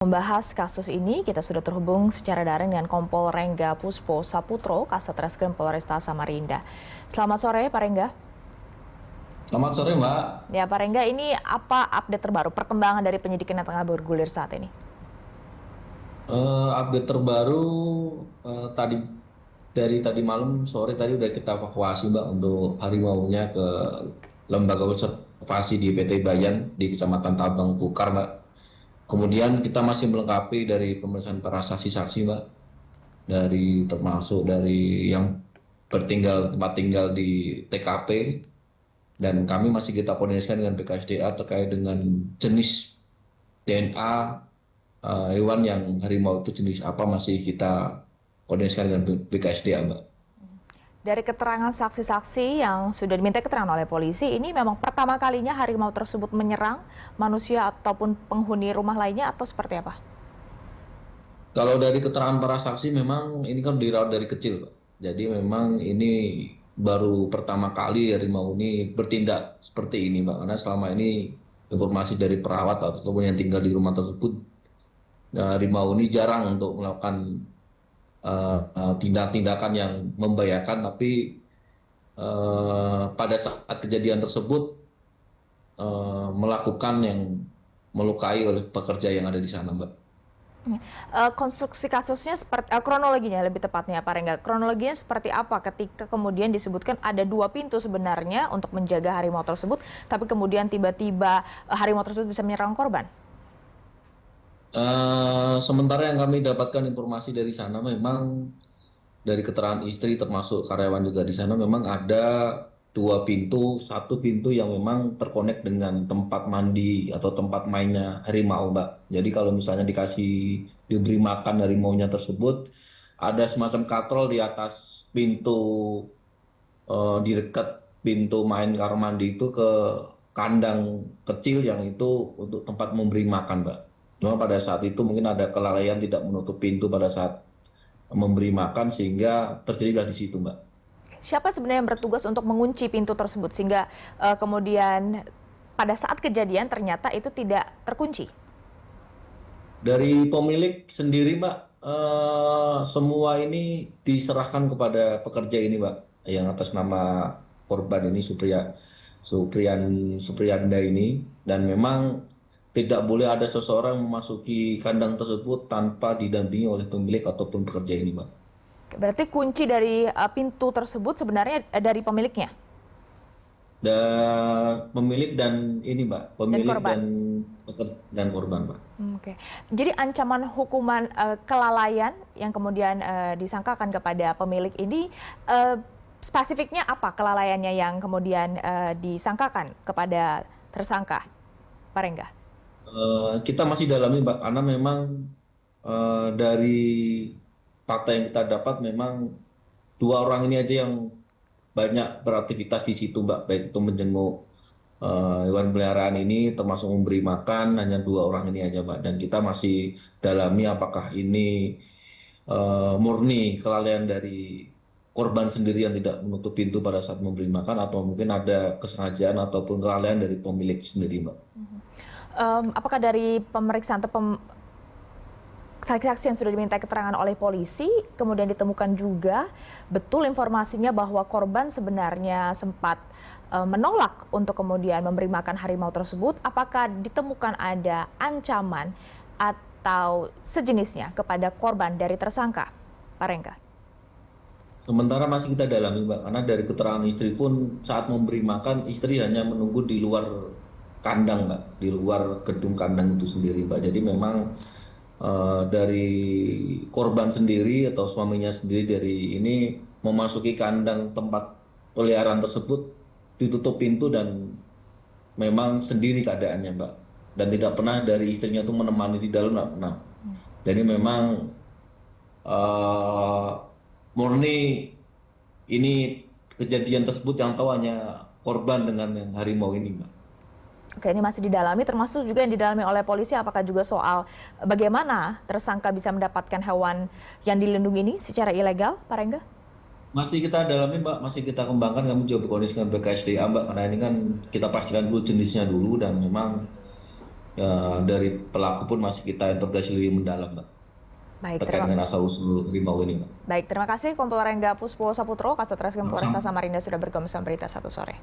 Membahas kasus ini, kita sudah terhubung secara daring dengan Kompol Rengga Puspo Saputro, Kasat Reskrim Polresta Samarinda. Selamat sore, Pak Rengga. Selamat sore, Mbak. Ya, Pak Rengga, ini apa update terbaru, perkembangan dari penyidikan yang tengah bergulir saat ini? Update terbaru tadi malam sore tadi udah kita evakuasi, Mbak, untuk harimaunya ke lembaga konservasi di PT Bayan di Kecamatan Tabang Bukar, Mbak. Kemudian kita masih melengkapi dari pemeriksaan para saksi-saksi, Mbak, termasuk dari yang tempat tinggal di TKP, dan kami masih kita koordinasikan dengan BKSDA terkait dengan jenis DNA hewan yang harimau itu jenis apa masih kita koordinasikan dengan BKSDA, Mbak. Dari keterangan saksi-saksi yang sudah diminta keterangan oleh polisi, ini memang pertama kalinya harimau tersebut menyerang manusia ataupun penghuni rumah lainnya atau seperti apa? Kalau dari keterangan para saksi memang ini kan dirawat dari kecil, Pak. Jadi memang ini baru pertama kali harimau ini bertindak seperti ini, Pak. Karena selama ini informasi dari perawat ataupun yang tinggal di rumah tersebut, harimau ini jarang untuk melakukan tindakan yang membahayakan, tapi pada saat kejadian tersebut melakukan yang melukai oleh pekerja yang ada di sana, Mbak. Konstruksi kasusnya seperti kronologinya lebih tepatnya, Pak Rengga. Kronologinya seperti apa ketika kemudian disebutkan ada 2 pintu sebenarnya untuk menjaga harimau tersebut, tapi kemudian tiba-tiba harimau tersebut bisa menyerang korban? Sementara yang kami dapatkan informasi dari sana memang dari keterangan istri termasuk karyawan juga di sana memang ada 2 pintu, satu pintu yang memang terkonek dengan tempat mandi atau tempat mainnya harimau, Mbak. Jadi kalau misalnya diberi makan harimaunya tersebut, ada semacam katrol di atas pintu, di dekat pintu main kamar mandi itu ke kandang kecil yang itu untuk tempat memberi makan, Mbak. Cuma pada saat itu mungkin ada kelalaian tidak menutup pintu pada saat memberi makan sehingga terjadilah di situ, Mbak. Siapa sebenarnya yang bertugas untuk mengunci pintu tersebut sehingga kemudian pada saat kejadian ternyata itu tidak terkunci? Dari pemilik sendiri, Mbak, semua ini diserahkan kepada pekerja ini, Mbak, yang atas nama korban ini Supriyanda ini, dan memang tidak boleh ada seseorang memasuki kandang tersebut tanpa didampingi oleh pemilik ataupun pekerja ini, Mbak. Berarti kunci dari pintu tersebut sebenarnya dari pemiliknya Dan pemilik dan ini, Mbak, dan pemilik korban. dan korban, Mbak. Oke. Jadi ancaman hukuman kelalaian yang kemudian disangkakan kepada pemilik ini spesifiknya apa kelalaiannya yang kemudian disangkakan kepada tersangka, Pak Rengga? Kita masih dalami, Mbak, karena memang dari fakta yang kita dapat memang 2 orang ini aja yang banyak beraktivitas di situ, Mbak, baik itu menjenguk hewan peliharaan ini termasuk memberi makan, hanya 2 orang ini aja, Mbak. Dan kita masih dalami apakah ini murni kelalaian dari korban sendiri yang tidak menutup pintu pada saat memberi makan atau mungkin ada kesengajaan ataupun kelalaian dari pemilik sendiri, Mbak. Apakah dari pemeriksaan atau saksi-saksi yang sudah diminta keterangan oleh polisi, kemudian ditemukan juga betul informasinya bahwa korban sebenarnya sempat menolak untuk kemudian memberi makan harimau tersebut? Apakah ditemukan ada ancaman atau sejenisnya kepada korban dari tersangka, Pak Rengga? Sementara masih kita dalami, Mbak, karena dari keterangan istri pun saat memberi makan istri hanya menunggu di luar kandang, Mbak, di luar gedung kandang itu sendiri, Mbak. Jadi memang dari korban sendiri atau suaminya sendiri dari ini memasuki kandang tempat peliharaan tersebut ditutup pintu dan memang sendiri keadaannya, Mbak. Dan tidak pernah dari istrinya itu menemani di dalam, nggak pernah. Jadi memang murni ini kejadian tersebut yang tahu hanya korban dengan yang harimau ini, Mbak. Oke, ini masih didalami, termasuk juga yang didalami oleh polisi, apakah juga soal bagaimana tersangka bisa mendapatkan hewan yang dilindungi ini secara ilegal, Pak Rengga? Masih kita dalami, Mbak, masih kita kembangkan, kami juga berkoordinasi dengan BKSDA, Mbak, karena ini kan kita pastikan dulu jenisnya dulu dan memang dari pelaku pun masih kita interogasi lebih mendalam, Mbak, Baik, terkait dengan asal-usul rimau ini, Mbak. terima kasih Kompol Rengga Puspo Saputro, Kasat Reskrim Polresta Sama-sama. Samarinda sudah bergabung sama Berita Satu Sore.